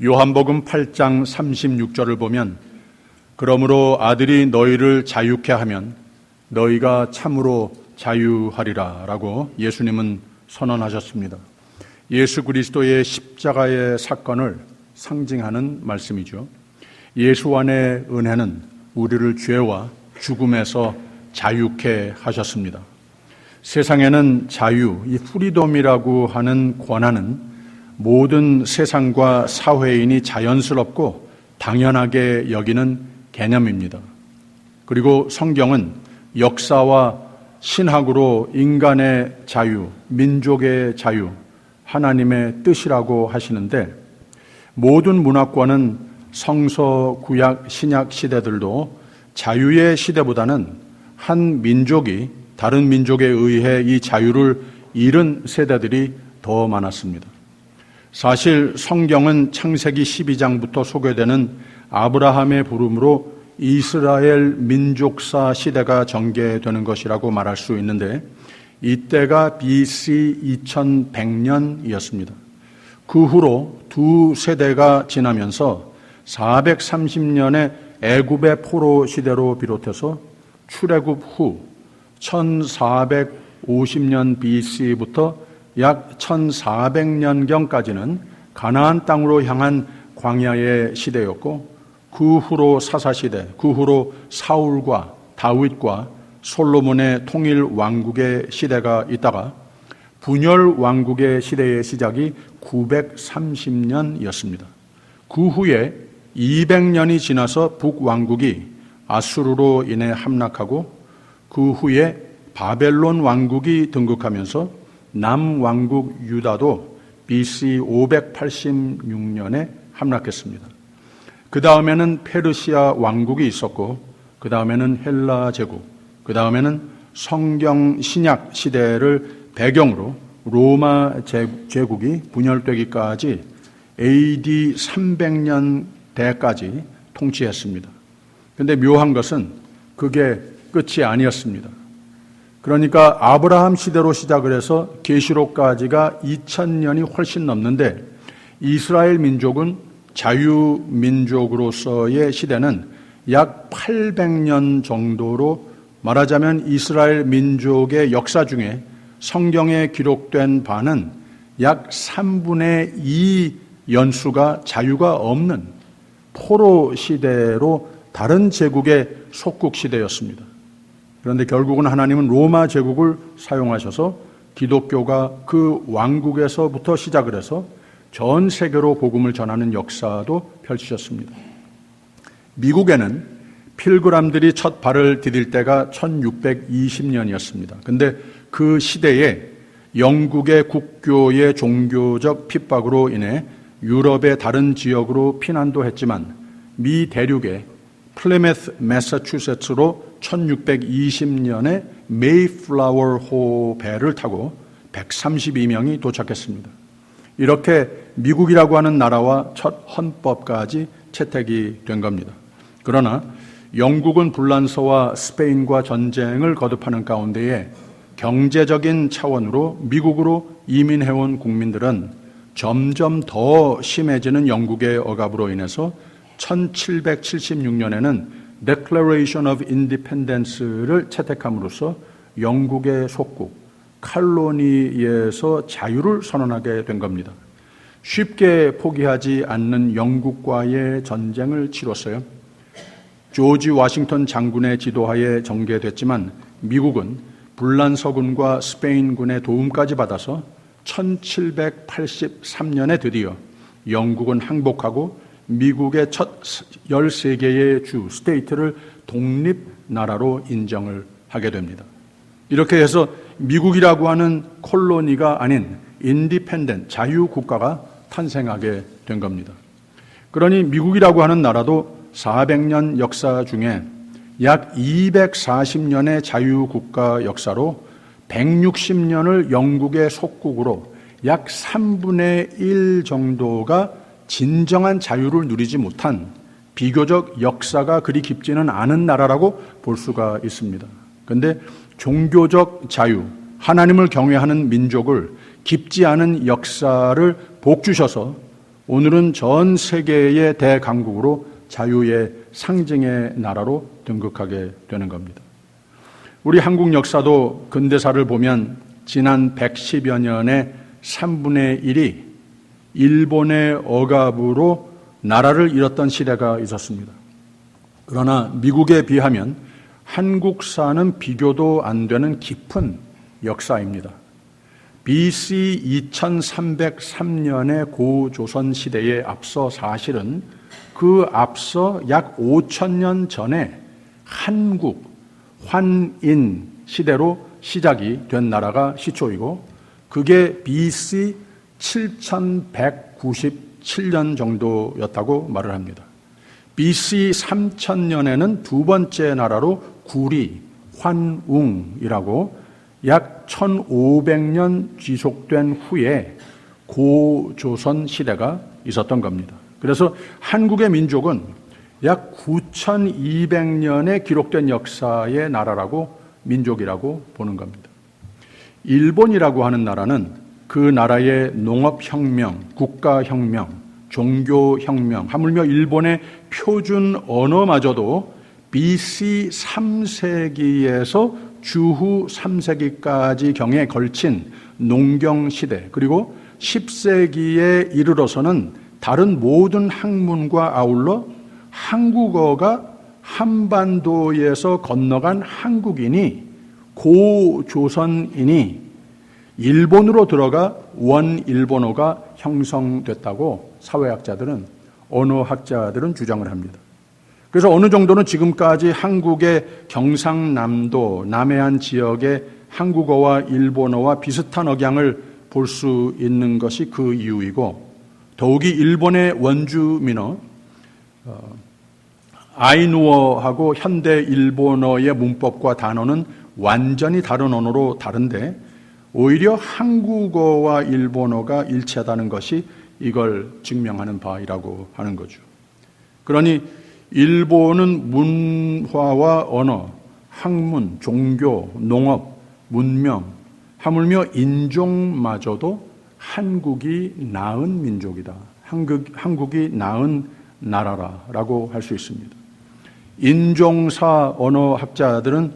요한복음 8장 36절을 보면 그러므로 아들이 너희를 자유케 하면 너희가 참으로 자유하리라 라고 예수님은 선언하셨습니다. 예수 그리스도의 십자가의 사건을 상징하는 말씀이죠. 예수 안의 은혜는 우리를 죄와 죽음에서 자유케 하셨습니다. 세상에는 자유, 이 프리덤이라고 하는 권한은 모든 세상과 사회인이 자연스럽고 당연하게 여기는 개념입니다. 그리고 성경은 역사와 신학으로 인간의 자유, 민족의 자유, 하나님의 뜻이라고 하시는데 모든 문화권은 성서, 구약, 신약 시대들도 자유의 시대보다는 한 민족이 다른 민족에 의해 이 자유를 잃은 세대들이 더 많았습니다. 사실 성경은 창세기 12장부터 소개되는 아브라함의 부름으로 이스라엘 민족사 시대가 전개되는 것이라고 말할 수 있는데 이때가 BC 2100년이었습니다. 그 후로 두 세대가 지나면서 430년의 애굽의 포로 시대로 비롯해서 출애굽 후 1450년 BC부터 약 1400년경까지는 가나안 땅으로 향한 광야의 시대였고 그 후로 사사시대, 그 후로 사울과 다윗과 솔로몬의 통일 왕국의 시대가 있다가 분열 왕국의 시대의 시작이 930년이었습니다. 그 후에 200년이 지나서 북왕국이 아수르로 인해 함락하고 그 후에 바벨론 왕국이 등극하면서 남왕국 유다도 BC 586년에 함락했습니다. 그 다음에는 페르시아 왕국이 있었고 그 다음에는 헬라 제국, 그 다음에는 성경 신약 시대를 배경으로 로마 제국이 분열되기까지 AD 300년대까지 통치했습니다. 그런데 묘한 것은 그게 끝이 아니었습니다. 그러니까 아브라함 시대로 시작을 해서 계시록까지가 2000년이 훨씬 넘는데 이스라엘 민족은 자유민족으로서의 시대는 약 800년 정도로 말하자면 이스라엘 민족의 역사 중에 성경에 기록된 바는 약 3분의 2 연수가 자유가 없는 포로 시대로 다른 제국의 속국 시대였습니다. 그런데 결국은 하나님은 로마 제국을 사용하셔서 기독교가 그 왕국에서부터 시작을 해서 전 세계로 복음을 전하는 역사도 펼치셨습니다. 미국에는 필그람들이 첫 발을 디딜 때가 1620년이었습니다. 그런데 그 시대에 영국의 국교의 종교적 핍박으로 인해 유럽의 다른 지역으로 피난도 했지만 미 대륙의 플리메스 매사추세츠로 1620년에 메이플라워 배를 타고 132명이 도착했습니다. 이렇게 미국이라고 하는 나라와 첫 헌법까지 채택이 된 겁니다. 그러나 영국은 불란서와 스페인과 전쟁을 거듭하는 가운데에 경제적인 차원으로 미국으로 이민해온 국민들은 점점 더 심해지는 영국의 억압으로 인해서 1776년에는 Declaration of Independence를 채택함으로써 영국의 속국 칼로니에서 자유를 선언하게 된 겁니다. 쉽게 포기하지 않는 영국과의 전쟁을 치렀어요. 조지 워싱턴 장군의 지도하에 전개됐지만 미국은 불란서군과 스페인군의 도움까지 받아서 1783년에 드디어 영국은 항복하고 미국의 첫 13개의 주, 스테이트를 독립나라로 인정을 하게 됩니다. 이렇게 해서 미국이라고 하는 콜로니가 아닌 인디펜던트, 자유국가가 탄생하게 된 겁니다. 그러니 미국이라고 하는 나라도 400년 역사 중에 약 240년의 자유국가 역사로 160년을 영국의 속국으로 약 3분의 1 정도가 진정한 자유를 누리지 못한 비교적 역사가 그리 깊지는 않은 나라라고 볼 수가 있습니다. 그런데 종교적 자유, 하나님을 경외하는 민족을 깊지 않은 역사를 복주셔서 오늘은 전 세계의 대강국으로 자유의 상징의 나라로 등극하게 되는 겁니다. 우리 한국 역사도 근대사를 보면 지난 110여 년의 3분의 1이 일본의 억압으로 나라를 잃었던 시대가 있었습니다. 그러나 미국에 비하면 한국사는 비교도 안 되는 깊은 역사입니다. BC 2303년의 고조선 시대에 앞서 사실은 그 앞서 약 5000년 전에 한국, 환인 시대로 시작이 된 나라가 시초이고 그게 BC 7197년 정도였다고 말을 합니다. BC 3000년에는 두 번째 나라로 구리, 환웅이라고 약 1500년 지속된 후에 고조선 시대가 있었던 겁니다. 그래서 한국의 민족은 약 9200년의 기록된 역사의 나라라고 민족이라고 보는 겁니다. 일본이라고 하는 나라는 그 나라의 농업혁명, 국가혁명, 종교혁명, 하물며 일본의 표준 언어마저도 BC 3세기에서 주후 3세기까지 경에 걸친 농경시대, 그리고 10세기에 이르러서는 다른 모든 학문과 아울러 한국어가 한반도에서 건너간 한국인이, 고조선인이 일본으로 들어가 원일본어가 형성됐다고 사회학자들은, 언어학자들은 주장을 합니다. 그래서 어느 정도는 지금까지 한국의 경상남도, 남해안 지역의 한국어와 일본어와 비슷한 억양을 볼 수 있는 것이 그 이유이고, 더욱이 일본의 원주민어, 아이누어하고 현대 일본어의 문법과 단어는 완전히 다른 언어로 다른데 오히려 한국어와 일본어가 일치하다는 것이 이걸 증명하는 바이라고 하는 거죠. 그러니 일본은 문화와 언어, 학문, 종교, 농업, 문명, 하물며 인종마저도 한국이 낳은 민족이다. 한국이 낳은 나라라고 할 수 있습니다. 인종사 언어학자들은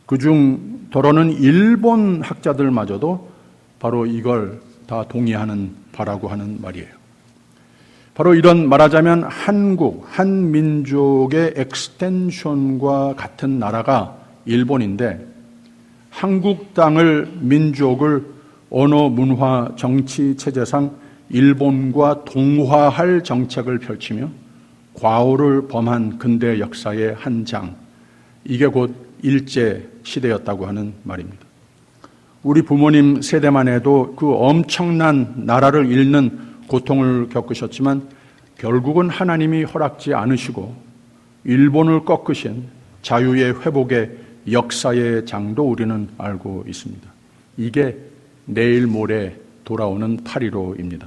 그중 더러는 일본 학자들마저도 바로 이걸 다 동의하는 바라고 하는 말이에요. 바로 이런 말하자면 한국, 한민족의 엑스텐션과 같은 나라가 일본인데 한국 땅을, 민족을 언어, 문화, 정치, 체제상 일본과 동화할 정책을 펼치며 과오를 범한 근대 역사의 한 장, 이게 곧 일제 시대였다고 하는 말입니다. 우리 부모님 세대만 해도 그 엄청난 나라를 잃는 고통을 겪으셨지만 결국은 하나님이 허락지 않으시고 일본을 꺾으신 자유의 회복의 역사의 장도 우리는 알고 있습니다. 이게 내일 모레 돌아오는 8.15입니다.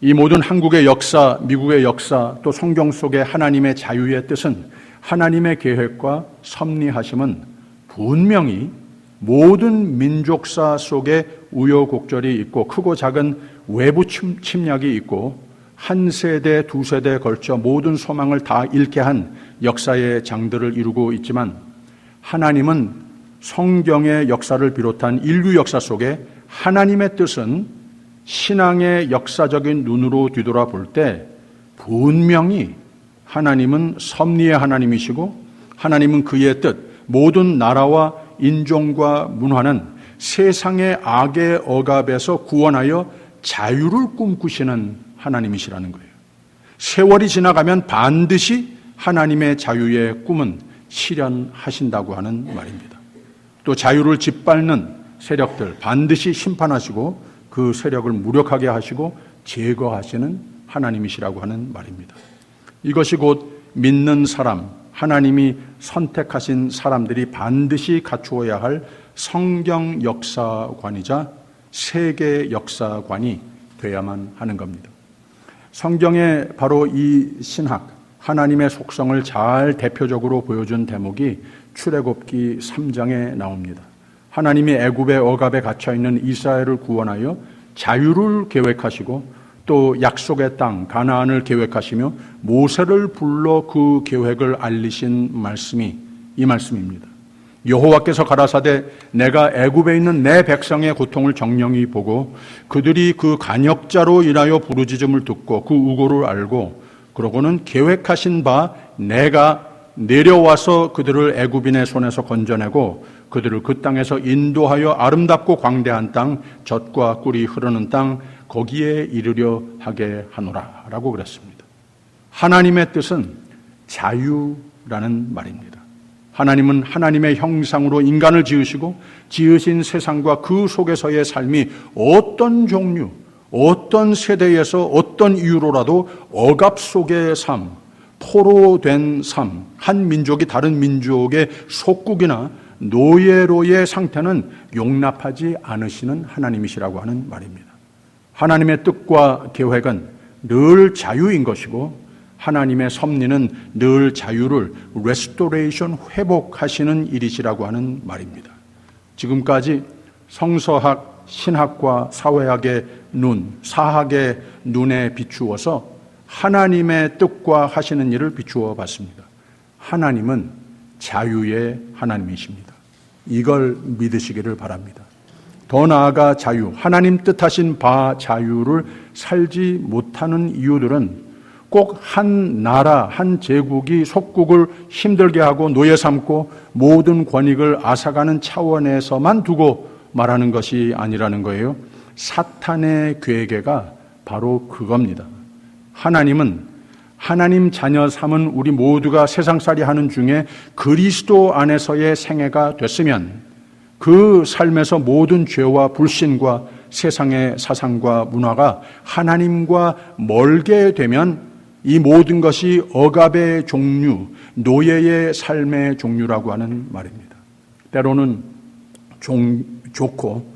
이 모든 한국의 역사, 미국의 역사, 또 성경 속의 하나님의 자유의 뜻은, 하나님의 계획과 섭리하심은 분명히 모든 민족사 속에 우여곡절이 있고 크고 작은 외부 침략이 있고 한 세대, 두 세대에 걸쳐 모든 소망을 다 잃게 한 역사의 장들을 이루고 있지만 하나님은 성경의 역사를 비롯한 인류 역사 속에 하나님의 뜻은 신앙의 역사적인 눈으로 뒤돌아볼 때 분명히 하나님은 섭리의 하나님이시고 하나님은 그의 뜻, 모든 나라와 인종과 문화는 세상의 악의 억압에서 구원하여 자유를 꿈꾸시는 하나님이시라는 거예요. 세월이 지나가면 반드시 하나님의 자유의 꿈은 실현하신다고 하는 말입니다. 또 자유를 짓밟는 세력들 반드시 심판하시고 그 세력을 무력하게 하시고 제거하시는 하나님이시라고 하는 말입니다. 이것이 곧 믿는 사람, 하나님이 선택하신 사람들이 반드시 갖추어야 할 성경 역사관이자 세계 역사관이 되어야만 하는 겁니다. 성경에 바로 이 신학, 하나님의 속성을 잘 대표적으로 보여준 대목이 출애굽기 3장에 나옵니다. 하나님이 애굽의 억압에 갇혀있는 이스라엘을 구원하여 자유를 계획하시고 또 약속의 땅 가나안을 계획하시며 모세를 불러 그 계획을 알리신 말씀이 이 말씀입니다. 여호와께서 가라사대 내가 애굽에 있는 내 백성의 고통을 정령히 보고 그들이 그 간역자로 인하여 부르짖음을 듣고 그 우고를 알고 그러고는 계획하신 바 내가 내려와서 그들을 애굽인의 손에서 건져내고 그들을 그 땅에서 인도하여 아름답고 광대한 땅 젖과 꿀이 흐르는 땅 거기에 이르려 하게 하노라 라고 그랬습니다. 하나님의 뜻은 자유라는 말입니다. 하나님은 하나님의 형상으로 인간을 지으시고 지으신 세상과 그 속에서의 삶이 어떤 종류, 어떤 세대에서 어떤 이유로라도 억압 속의 삶, 포로된 삶, 한 민족이 다른 민족의 속국이나 노예로의 상태는 용납하지 않으시는 하나님이시라고 하는 말입니다. 하나님의 뜻과 계획은 늘 자유인 것이고 하나님의 섭리는 늘 자유를 레스토레이션 회복하시는 일이시라고 하는 말입니다. 지금까지 성서학, 신학과 사회학의 눈, 사학의 눈에 비추어서 하나님의 뜻과 하시는 일을 비추어 봤습니다. 하나님은 자유의 하나님이십니다. 이걸 믿으시기를 바랍니다. 더 나아가 자유, 하나님 뜻하신 바 자유를 살지 못하는 이유들은 꼭 한 나라, 한 제국이 속국을 힘들게 하고 노예 삼고 모든 권익을 앗아가는 차원에서만 두고 말하는 것이 아니라는 거예요. 사탄의 괴계가 바로 그겁니다. 하나님은 하나님 자녀 삼은 우리 모두가 세상살이 하는 중에 그리스도 안에서의 생애가 됐으면 그 삶에서 모든 죄와 불신과 세상의 사상과 문화가 하나님과 멀게 되면 이 모든 것이 억압의 종류, 노예의 삶의 종류라고 하는 말입니다. 때로는 좋고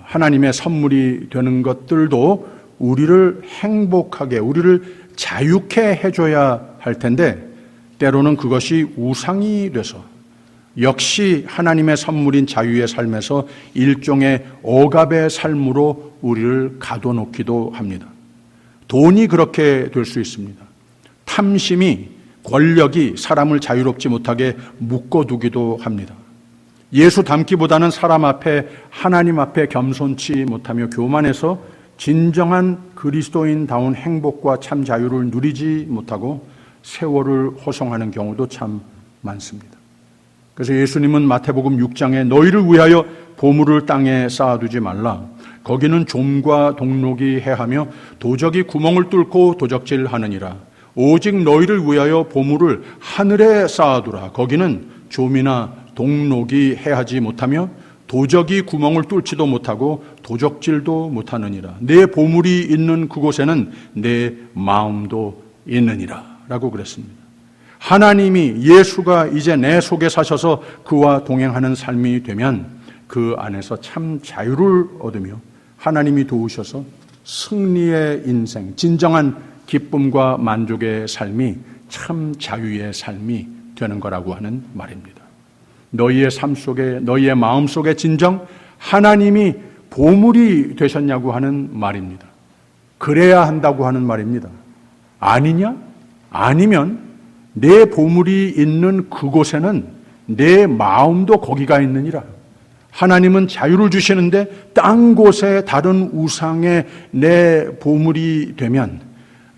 하나님의 선물이 되는 것들도 우리를 행복하게, 우리를 자유케 해줘야 할 텐데 때로는 그것이 우상이 돼서 역시 하나님의 선물인 자유의 삶에서 일종의 억압의 삶으로 우리를 가둬놓기도 합니다. 돈이 그렇게 될 수 있습니다. 탐심이, 권력이 사람을 자유롭지 못하게 묶어두기도 합니다. 예수 닮기보다는 사람 앞에, 하나님 앞에 겸손치 못하며 교만해서 진정한 그리스도인다운 행복과 참 자유를 누리지 못하고 세월을 호송하는 경우도 참 많습니다. 그래서 예수님은 마태복음 6장에 너희를 위하여 보물을 땅에 쌓아두지 말라. 거기는 좀과 동록이 해하며 도적이 구멍을 뚫고 도적질하느니라. 오직 너희를 위하여 보물을 하늘에 쌓아두라. 거기는 좀이나 동록이 해하지 못하며 도적이 구멍을 뚫지도 못하고 도적질도 못하느니라. 내 보물이 있는 그곳에는 내 마음도 있느니라 라고 그랬습니다. 하나님이, 예수가 이제 내 속에 사셔서 그와 동행하는 삶이 되면 그 안에서 참 자유를 얻으며 하나님이 도우셔서 승리의 인생, 진정한 기쁨과 만족의 삶이 참 자유의 삶이 되는 거라고 하는 말입니다. 너희의 삶 속에, 너희의 마음 속에 진정 하나님이 보물이 되셨냐고 하는 말입니다. 그래야 한다고 하는 말입니다. 아니냐? 아니면 내 보물이 있는 그곳에는 내 마음도 거기가 있느니라. 하나님은 자유를 주시는데 딴 곳에 다른 우상에 내 보물이 되면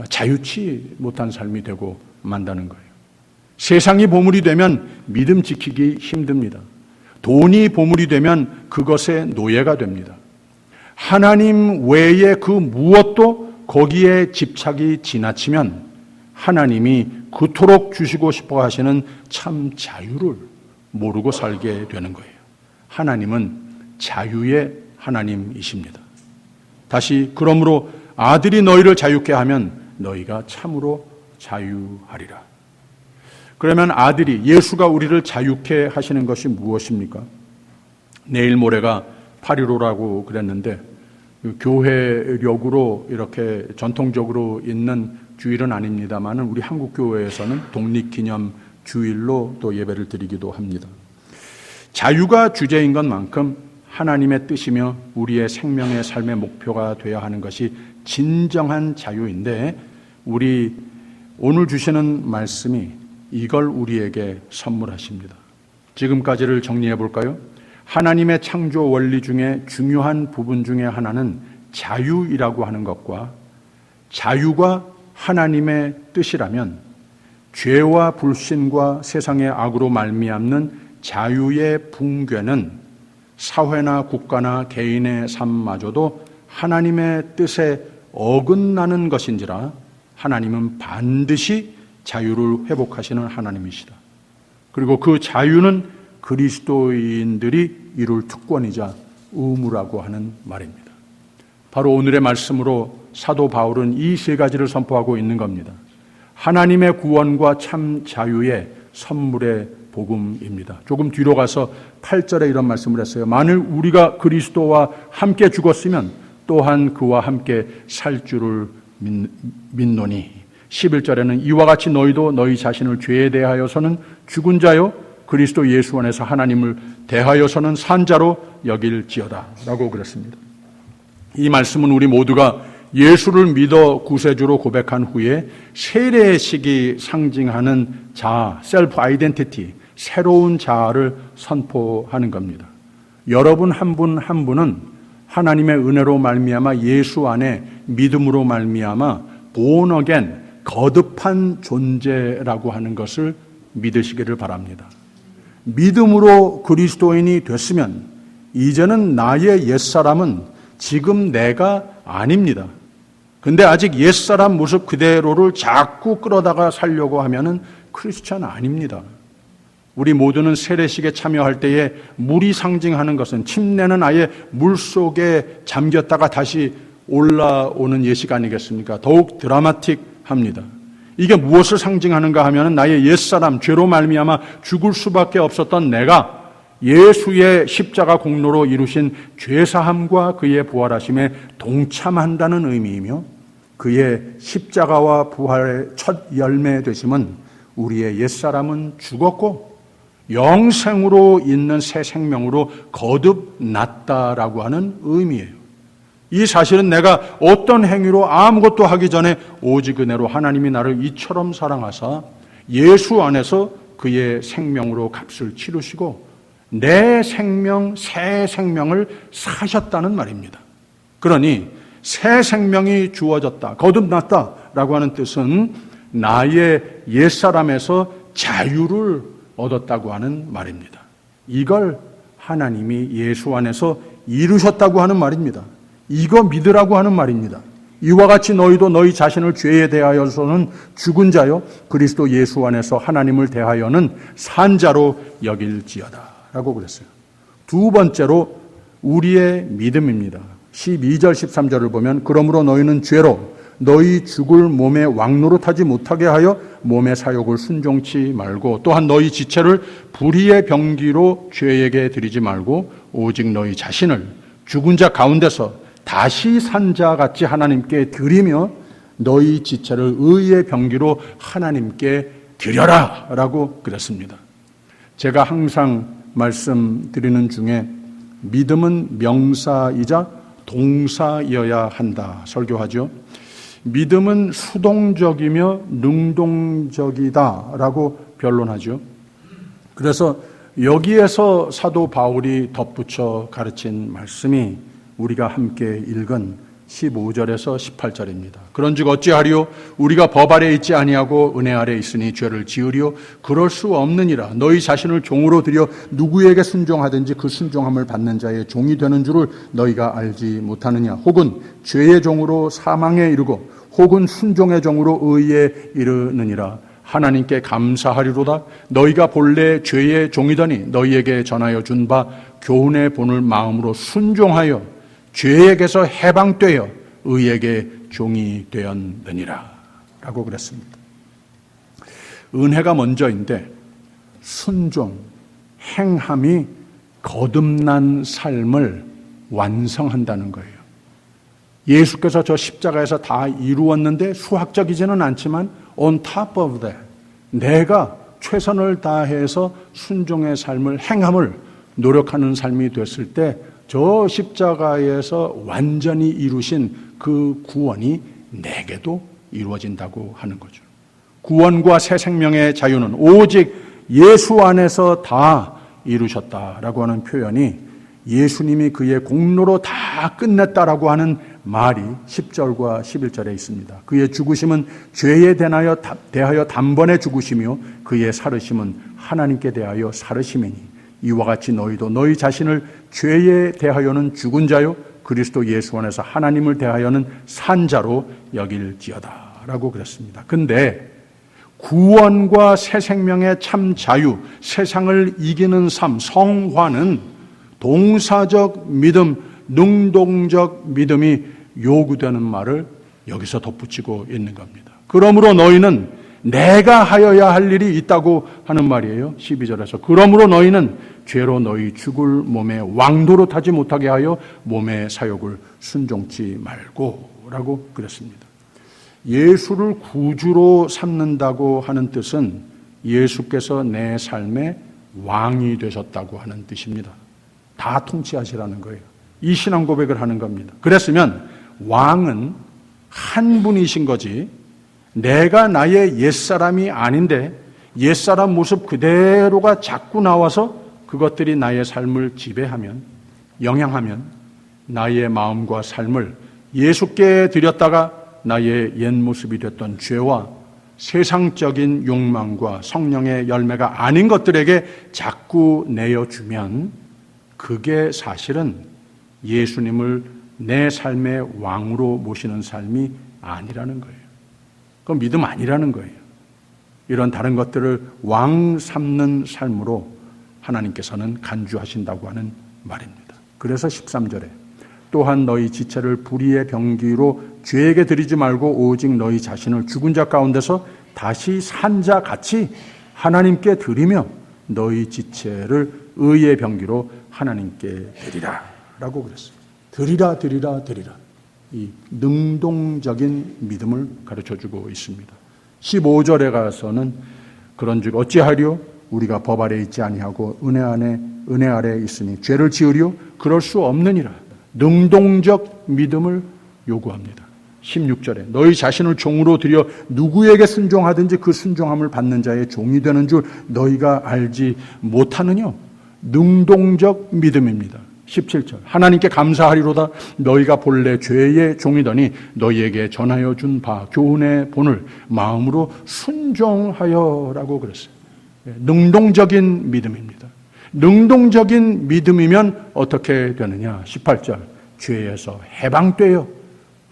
자유치 못한 삶이 되고 만다는 거예요. 세상이 보물이 되면 믿음 지키기 힘듭니다. 돈이 보물이 되면 그것의 노예가 됩니다. 하나님 외에 그 무엇도 거기에 집착이 지나치면 하나님이 그토록 주시고 싶어 하시는 참 자유를 모르고 살게 되는 거예요. 하나님은 자유의 하나님이십니다. 다시 그러므로 아들이 너희를 자유케 하면 너희가 참으로 자유하리라. 그러면 아들이, 예수가 우리를 자유케 하시는 것이 무엇입니까? 내일 모레가 8.15라고 그랬는데 교회력으로 이렇게 전통적으로 있는 주일은 아닙니다만 우리 한국교회에서는 독립기념 주일로 또 예배를 드리기도 합니다. 자유가 주제인 것만큼 하나님의 뜻이며 우리의 생명의 삶의 목표가 되어야 하는 것이 진정한 자유인데, 우리 오늘 주시는 말씀이 이걸 우리에게 선물하십니다. 지금까지를 정리해 볼까요? 하나님의 창조 원리 중에 중요한 부분 중에 하나는 자유이라고 하는 것과, 자유가 하나님의 뜻이라면 죄와 불신과 세상의 악으로 말미암는 자유의 붕괴는 사회나 국가나 개인의 삶마저도 하나님의 뜻에 어긋나는 것인지라 하나님은 반드시 자유를 회복하시는 하나님이시다. 그리고 그 자유는 그리스도인들이 이룰 특권이자 의무라고 하는 말입니다. 바로 오늘의 말씀으로 사도 바울은 이 세 가지를 선포하고 있는 겁니다. 하나님의 구원과 참 자유의 선물의 복음입니다. 조금 뒤로 가서 8절에 이런 말씀을 했어요. 만일 우리가 그리스도와 함께 죽었으면 또한 그와 함께 살 줄을 믿노니. 11절에는 이와 같이 너희도 너희 자신을 죄에 대하여서는 죽은 자요 그리스도 예수 안에서 하나님을 대하여서는 산 자로 여길지어다 라고 그랬습니다. 이 말씀은 우리 모두가 예수를 믿어 구세주로 고백한 후에 세례식이 상징하는 자아, 셀프 아이덴티티, 새로운 자아를 선포하는 겁니다. 여러분 한 분 한 분은 하나님의 은혜로 말미암아 예수 안에 믿음으로 말미암아 born again, 거듭한 존재라고 하는 것을 믿으시기를 바랍니다. 믿음으로 그리스도인이 됐으면 이제는 나의 옛사람은 지금 내가 아닙니다. 근데 아직 옛사람 모습 그대로를 자꾸 끌어다가 살려고 하면은 크리스찬 아닙니다. 우리 모두는 세례식에 참여할 때에 물이 상징하는 것은, 침례는 아예 물 속에 잠겼다가 다시 올라오는 예식 아니겠습니까? 더욱 드라마틱합니다. 이게 무엇을 상징하는가 하면 나의 옛사람, 죄로 말미암아 죽을 수밖에 없었던 내가 예수의 십자가 공로로 이루신 죄사함과 그의 부활하심에 동참한다는 의미이며, 그의 십자가와 부활의 첫 열매 되심은 우리의 옛사람은 죽었고 영생으로 있는 새 생명으로 거듭났다라고 하는 의미예요. 이 사실은 내가 어떤 행위로 아무것도 하기 전에 오직 은혜로 하나님이 나를 이처럼 사랑하사 예수 안에서 그의 생명으로 값을 치르시고 내 생명, 새 생명을 사셨다는 말입니다. 그러니 새 생명이 주어졌다, 거듭났다라고 하는 뜻은 나의 옛사람에서 자유를 얻었다고 하는 말입니다. 이걸 하나님이 예수 안에서 이루셨다고 하는 말입니다. 이거 믿으라고 하는 말입니다. 이와 같이 너희도 너희 자신을 죄에 대하여서는 죽은 자요 그리스도 예수 안에서 하나님을 대하여는 산 자로 여길지어다 라고 그랬어요. 두 번째로 우리의 믿음입니다. 12절 13절을 보면 그러므로 너희는 죄로 너희 죽을 몸에 왕노릇하지 못하게 하여 몸의 사욕을 순종치 말고 또한 너희 지체를 불의의 병기로 죄에게 드리지 말고 오직 너희 자신을 죽은 자 가운데서 다시 산 자 같이 하나님께 드리며 너희 지체를 의의 병기로 하나님께 드려라 라고 그랬습니다. 제가 항상 말씀드리는 중에 믿음은 명사이자 동사여야 한다 설교하죠. 믿음은 수동적이며 능동적이다라고 변론하죠. 그래서 여기에서 사도 바울이 덧붙여 가르친 말씀이 우리가 함께 읽은 15절에서 18절입니다. 그런즉 어찌하리요? 우리가 법 아래 있지 아니하고 은혜 아래 있으니 죄를 지으리요? 그럴 수 없느니라. 너희 자신을 종으로 들여 누구에게 순종하든지 그 순종함을 받는 자의 종이 되는 줄을 너희가 알지 못하느냐? 혹은 죄의 종으로 사망에 이르고 혹은 순종의 종으로 의에 이르느니라. 하나님께 감사하리로다. 너희가 본래 죄의 종이더니 너희에게 전하여 준 바 교훈의 본을 마음으로 순종하여 죄에게서 해방되어 의에게 종이 되었느니라 라고 그랬습니다. 은혜가 먼저인데 순종, 행함이 거듭난 삶을 완성한다는 거예요. 예수께서 저 십자가에서 다 이루었는데 수학적이지는 않지만 on top of that 내가 최선을 다해서 순종의 삶을 행함을 노력하는 삶이 됐을 때 저 십자가에서 완전히 이루신 그 구원이 내게도 이루어진다고 하는 거죠. 구원과 새 생명의 자유는 오직 예수 안에서 다 이루셨다라고 하는 표현이 예수님이 그의 공로로 다 끝냈다라고 하는 말이 10절과 11절에 있습니다. 그의 죽으심은 죄에 대하여 단번에 죽으시며 그의 살으심은 하나님께 대하여 살으심이니 이와 같이 너희도 너희 자신을 죄에 대하여는 죽은 자요 그리스도 예수 안에서 하나님을 대하여는 산 자로 여길지어다 라고 그랬습니다. 근데 구원과 새 생명의 참 자유, 세상을 이기는 삶, 성화는 동사적 믿음, 능동적 믿음이 요구되는 말을 여기서 덧붙이고 있는 겁니다. 그러므로 너희는 내가 하여야 할 일이 있다고 하는 말이에요. 12절에서 그러므로 너희는 죄로 너희 죽을 몸에 왕노릇하지 못하게 하여 몸의 사욕을 순종치 말고 라고 그랬습니다. 예수를 구주로 삼는다고 하는 뜻은 예수께서 내 삶의 왕이 되셨다고 하는 뜻입니다. 다 통치하시라는 거예요. 이 신앙 고백을 하는 겁니다. 그랬으면 왕은 한 분이신 거지 내가 나의 옛사람이 아닌데 옛사람 모습 그대로가 자꾸 나와서 그것들이 나의 삶을 지배하면, 영향하면 나의 마음과 삶을 예수께 드렸다가 나의 옛 모습이 됐던 죄와 세상적인 욕망과 성령의 열매가 아닌 것들에게 자꾸 내어주면 그게 사실은 예수님을 내 삶의 왕으로 모시는 삶이 아니라는 거예요. 그건 믿음 아니라는 거예요. 이런 다른 것들을 왕 삼는 삶으로 하나님께서는 간주하신다고 하는 말입니다. 그래서 13절에 또한 너희 지체를 불의의 병기로 죄에게 드리지 말고 오직 너희 자신을 죽은 자 가운데서 다시 산 자 같이 하나님께 드리며 너희 지체를 의의 병기로 하나님께 드리라 라고 그랬어요. 드리라 드리라 드리라. 이 능동적인 믿음을 가르쳐주고 있습니다. 15절에 가서는 그런즉 어찌하리요? 우리가 법 아래 있지 아니하고 은혜 아래 있으니 죄를 지으리요? 그럴 수 없느니라. 능동적 믿음을 요구합니다. 16절에 너희 자신을 종으로 들여 누구에게 순종하든지 그 순종함을 받는 자의 종이 되는 줄 너희가 알지 못하느냐? 능동적 믿음입니다. 17절 하나님께 감사하리로다. 너희가 본래 죄의 종이더니 너희에게 전하여 준 바 교훈의 본을 마음으로 순종하여라고 그랬어요. 능동적인 믿음입니다. 능동적인 믿음이면 어떻게 되느냐? 18절 죄에서 해방되어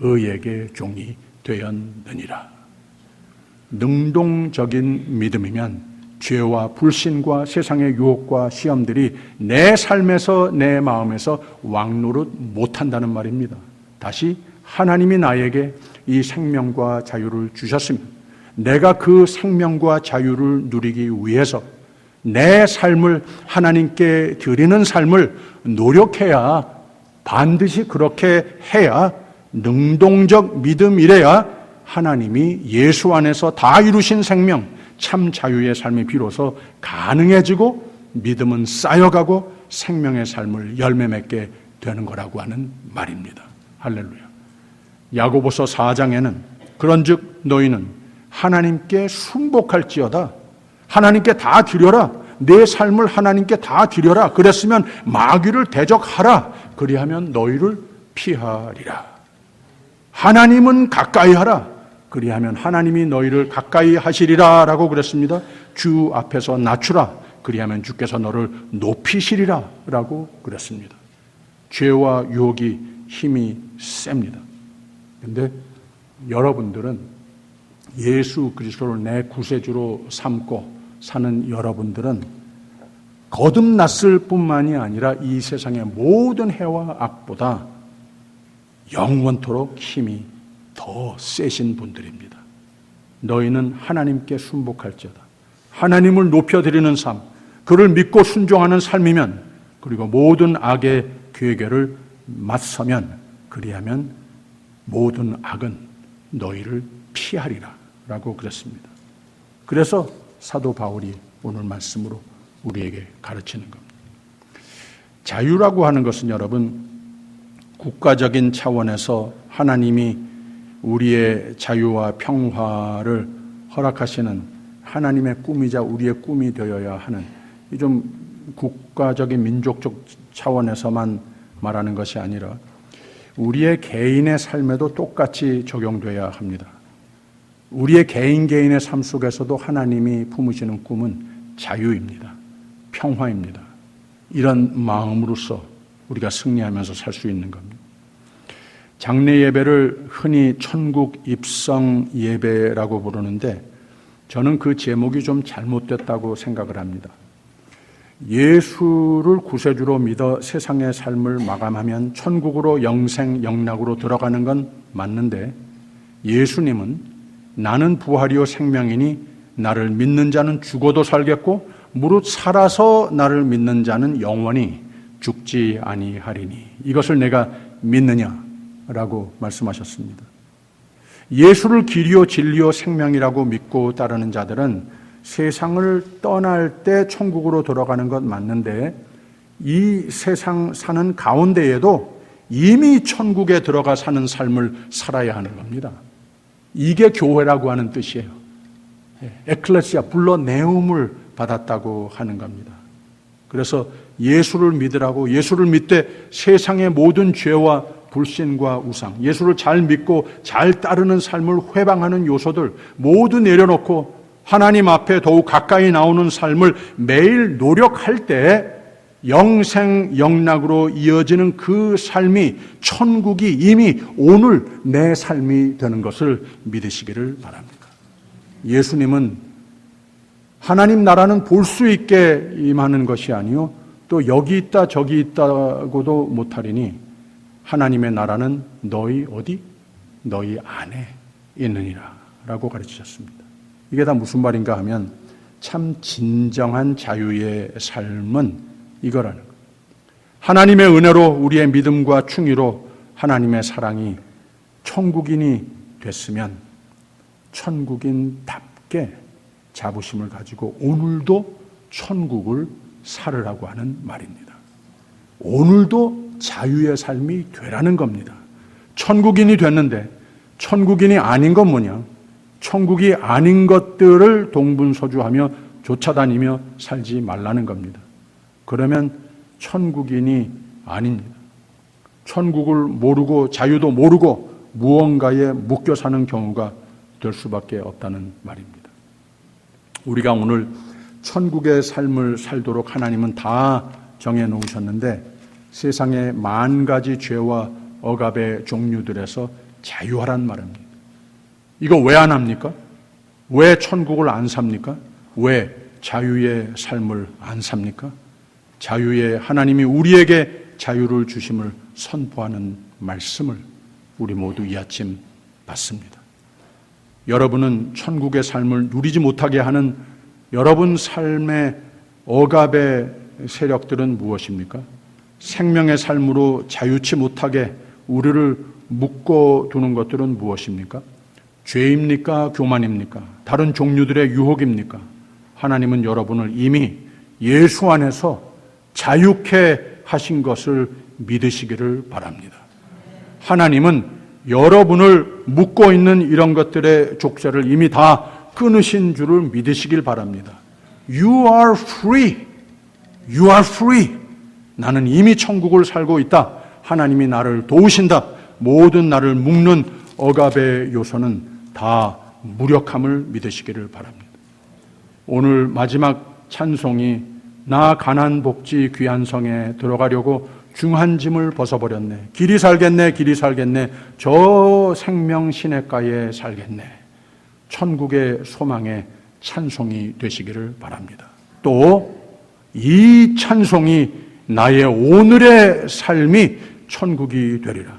의에게 종이 되었느니라. 능동적인 믿음이면 죄와 불신과 세상의 유혹과 시험들이 내 삶에서 내 마음에서 왕노릇 못한다는 말입니다. 다시 하나님이 나에게 이 생명과 자유를 주셨으면 내가 그 생명과 자유를 누리기 위해서 내 삶을 하나님께 드리는 삶을 노력해야, 반드시 그렇게 해야 능동적 믿음이래야 하나님이 예수 안에서 다 이루신 생명, 참 자유의 삶이 비로소 가능해지고 믿음은 쌓여가고 생명의 삶을 열매 맺게 되는 거라고 하는 말입니다. 할렐루야. 야고보서 4장에는 그런즉 너희는 하나님께 순복할지어다. 하나님께 다 드려라. 내 삶을 하나님께 다 드려라. 그랬으면 마귀를 대적하라. 그리하면 너희를 피하리라. 하나님은 가까이 하라. 그리하면 하나님이 너희를 가까이 하시리라 라고 그랬습니다. 주 앞에서 낮추라. 그리하면 주께서 너를 높이시리라 라고 그랬습니다. 죄와 유혹이 힘이 셉니다. 그런데 여러분들은 예수 그리스도를 내 구세주로 삼고 사는 여러분들은 거듭났을 뿐만이 아니라 이 세상의 모든 해와 악보다 영원토록 힘이 더 세신 분들입니다. 너희는 하나님께 순복할지어다. 하나님을 높여드리는 삶, 그를 믿고 순종하는 삶이면, 그리고 모든 악의 괴계를 맞서면, 그리하면 모든 악은 너희를 피하리라 라고 그랬습니다. 그래서 사도 바울이 오늘 말씀으로 우리에게 가르치는 겁니다. 자유라고 하는 것은 여러분, 국가적인 차원에서 하나님이 우리의 자유와 평화를 허락하시는 하나님의 꿈이자 우리의 꿈이 되어야 하는, 이 좀 국가적인 민족적 차원에서만 말하는 것이 아니라 우리의 개인의 삶에도 똑같이 적용돼야 합니다. 우리의 개인의 삶 속에서도 하나님이 품으시는 꿈은 자유입니다. 평화입니다. 이런 마음으로서 우리가 승리하면서 살 수 있는 겁니다. 장례 예배를 흔히 천국 입성 예배라고 부르는데 저는 그 제목이 좀 잘못됐다고 생각을 합니다. 예수를 구세주로 믿어 세상의 삶을 마감하면 천국으로 영생 영락으로 들어가는 건 맞는데, 예수님은 나는 부활이요 생명이니 나를 믿는 자는 죽어도 살겠고 무릇 살아서 나를 믿는 자는 영원히 죽지 아니하리니 이것을 내가 믿느냐라고 말씀하셨습니다. 예수를 길이요 진리요 생명이라고 믿고 따르는 자들은 세상을 떠날 때 천국으로 들어가는 것 맞는데, 이 세상 사는 가운데에도 이미 천국에 들어가 사는 삶을 살아야 하는 겁니다. 이게 교회라고 하는 뜻이에요. 에클레시아, 불러내음을 받았다고 하는 겁니다. 그래서 예수를 믿으라고, 예수를 믿되 세상의 모든 죄와 불신과 우상, 예수를 잘 믿고 잘 따르는 삶을 회방하는 요소들 모두 내려놓고 하나님 앞에 더욱 가까이 나오는 삶을 매일 노력할 때 영생 영락으로 이어지는 그 삶이, 천국이 이미 오늘 내 삶이 되는 것을 믿으시기를 바랍니다. 예수님은 하나님 나라는 볼 수 있게 임하는 것이 아니요 또 여기 있다 저기 있다고도 못하리니 하나님의 나라는 너희 어디? 너희 안에 있느니라 라고 가르치셨습니다. 이게 다 무슨 말인가 하면 참 진정한 자유의 삶은 이거라는 거예요. 하나님의 은혜로 우리의 믿음과 충의로 하나님의 사랑이 천국인이 됐으면 천국인답게 자부심을 가지고 오늘도 천국을 살으라고 하는 말입니다. 오늘도 자유의 삶이 되라는 겁니다. 천국인이 됐는데 천국인이 아닌 건 뭐냐? 천국이 아닌 것들을 동분서주하며 쫓아다니며 살지 말라는 겁니다. 그러면 천국인이 아닙니다. 천국을 모르고 자유도 모르고 무언가에 묶여 사는 경우가 될 수밖에 없다는 말입니다. 우리가 오늘 천국의 삶을 살도록 하나님은 다 정해놓으셨는데 세상의 만 가지 죄와 억압의 종류들에서 자유하란 말입니다. 이거 왜 안 합니까? 왜 천국을 안 삽니까? 왜 자유의 삶을 안 삽니까? 자유의 하나님이 우리에게 자유를 주심을 선포하는 말씀을 우리 모두 이 아침 받습니다. 여러분은 천국의 삶을 누리지 못하게 하는 여러분 삶의 억압의 세력들은 무엇입니까? 생명의 삶으로 자유치 못하게 우리를 묶어두는 것들은 무엇입니까? 죄입니까? 교만입니까? 다른 종류들의 유혹입니까? 하나님은 여러분을 이미 예수 안에서 자유케 하신 것을 믿으시기를 바랍니다. 하나님은 여러분을 묶고 있는 이런 것들의 족쇄를 이미 다 끊으신 줄을 믿으시길 바랍니다. You are free. You are free. 나는 이미 천국을 살고 있다. 하나님이 나를 도우신다. 모든 나를 묶는 억압의 요소는 다 무력함을 믿으시기를 바랍니다. 오늘 마지막 찬송이 나 가난 복지 귀한 성에 들어가려고 중한 짐을 벗어버렸네. 길이 살겠네, 길이 살겠네. 저 생명 시냇가에 살겠네. 천국의 소망의 찬송이 되시기를 바랍니다. 또 이 찬송이 나의 오늘의 삶이 천국이 되리라.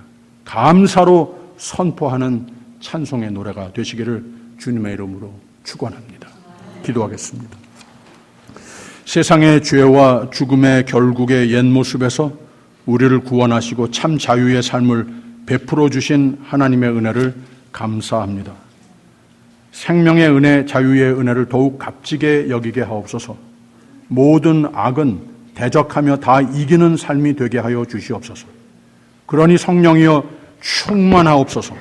감사로 선포하는 찬송의 노래가 되시기를 주님의 이름으로 축원합니다. 기도하겠습니다. 세상의 죄와 죽음의 결국의 옛 모습에서 우리를 구원하시고 참 자유의 삶을 베풀어 주신 하나님의 은혜를 감사합니다. 생명의 은혜, 자유의 은혜를 더욱 값지게 여기게 하옵소서. 모든 악은 대적하며 다 이기는 삶이 되게 하여 주시옵소서. 그러니 성령이여 충만하옵소서.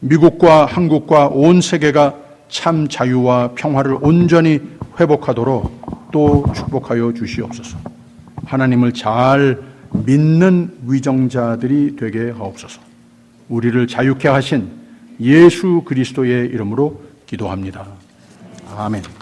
미국과 한국과 온 세계가 참 자유와 평화를 온전히 회복하도록 또 축복하여 주시옵소서. 하나님을 잘 믿는 위정자들이 되게 하옵소서. 우리를 자유케 하신 예수 그리스도의 이름으로 기도합니다. 아멘.